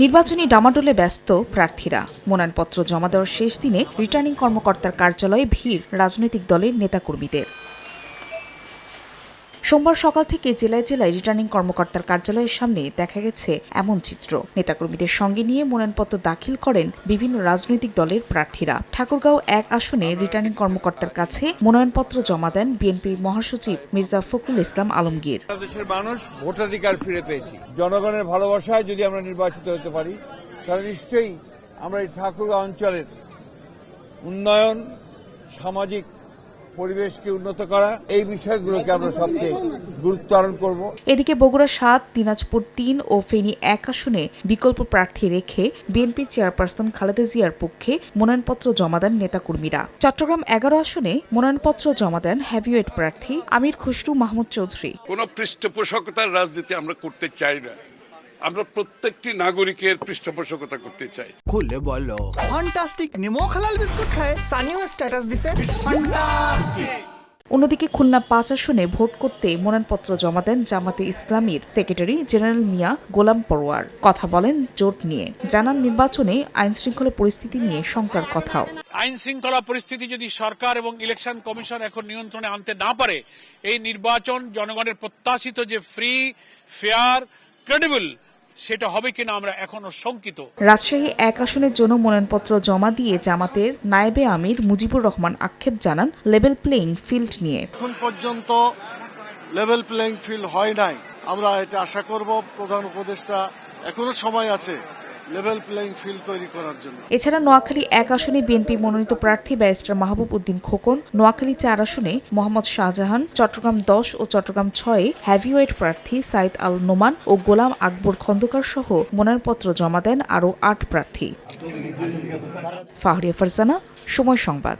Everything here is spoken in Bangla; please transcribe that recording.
নির্বাচনী ডামাডোলে ব্যস্ত প্রার্থীরা। মনোনয়নপত্র জমা দেওয়ার শেষ দিনে রিটার্নিং কর্মকর্তার কার্যালয়ে ভিড় রাজনৈতিক দলের নেতাকর্মীদের। সোমবার সকাল থেকে জেলায় জেলায় রিটার্নিং কর্মকর্তার কার্যালয়ের সামনে দেখা গেছে এমন চিত্র। নেতাকর্মীদের সঙ্গে নিয়ে মনোনয়নপত্র দাখিল করেন বিভিন্ন রাজনৈতিক দলের প্রার্থীরা। ঠাকুরগাঁও ১ আসনে রিটার্নিং কর্মকর্তার কাছে মনোনয়নপত্র জমা দেন বিএনপির মহাসচিব মির্জা ফখরুল ইসলাম আলমগীর। দেশের মানুষ ভোটাধিকার ফিরে পেয়েছি। জনগণের ভালোবাসায় যদি আমরা নির্বাচিত হতে পারি তাহলে নিশ্চয়ই আমরা এই ঠাকুরগাঁও অঞ্চলের উন্নয়ন, সামাজিক পরিবেশকে উন্নত করা, এই বিষয়গুলোকে আমরা সবচেয়ে গুরুত্ব আরোপ করব। এদিকে বগুড়া ৭, দিনাজপুর ৩ ও ফেনী ১ আসনে বিকল্প প্রার্থী রেখে বিএনপির চেয়ারপারসন খালেদা জিয়ার পক্ষে মনোনয়নপত্র জমা দেন নেতাকর্মীরা। চট্টগ্রাম ১১ আসনে মনোনয়নপত্র জমা দেন হেভিওয়েট প্রার্থী আমির খসরু মাহমুদ চৌধুরী। কোন পৃষ্ঠপোষকতার রাজনীতি আমরা করতে চাই না। আমরা প্রত্যেকটি নাগরিকের পৃষ্ঠপোষকতা করতে চাই। খুলে বলো ফ্যান্টাস্টিক নিমো হালাল বিস্কুট খায় সানিও স্ট্যাটাস দিছে ফ্যান্টাস্টিক। অন্যদিকে খুলনা ৫ আসনে ভোট করতে মনোনয়নপত্র জমা দেন জামাতে ইসলামীর সেক্রেটারি জেনারেল মিয়া গোলাম পরোয়ার। কথা বলেন জোট নিয়ে, জানান নির্বাচনে আইন শৃঙ্খলা পরিস্থিতি নিয়ে শঙ্কার কথাও। আইন শৃঙ্খলা পরিস্থিতি যদি সরকার এবং ইলেকশন কমিশন এখন নিয়ন্ত্রণে আনতে না পারে, এই নির্বাচন জনগণের প্রত্যাশিত যে ফ্রি, ফেয়ার, ক্রেডিবল সেটা হবে কিনা আমরা এখনো শঙ্কিত। রাজশাহী ১ আসনের জন্য মনোনয়নপত্র জমা দিয়ে জামাতের নায়েবে আমির মুজিবুর রহমান আক্ষেপ জানান লেভেল প্লেইং ফিল্ড নিয়ে। এখন পর্যন্ত লেভেল প্লেইং ফিল্ড হয় নাই। আমরা এটা আশা করব প্রধান উপদেষ্টা এখনো সময় আছে লেভেল প্লেইং ফিল্ড তৈরি করার জন্য। এছাড়া নোয়াখালী ১ আসনে বিএনপি মনোনীত প্রার্থী ব্যারিস্টার মাহবুব উদ্দিন খোকন, নোয়াখালী ৪ আসনে মোহাম্মদ শাহজাহান, চট্টগ্রাম ১০ ও চট্টগ্রাম ৬ হেভিওয়েট প্রার্থী সাইদ আল নোমান ও গোলাম আকবর খন্দকার সহ মনোনয়নপত্র জমা দেন আরও ৮ প্রার্থী। ফাহরিয়া ফারজানা, সময় সংবাদ।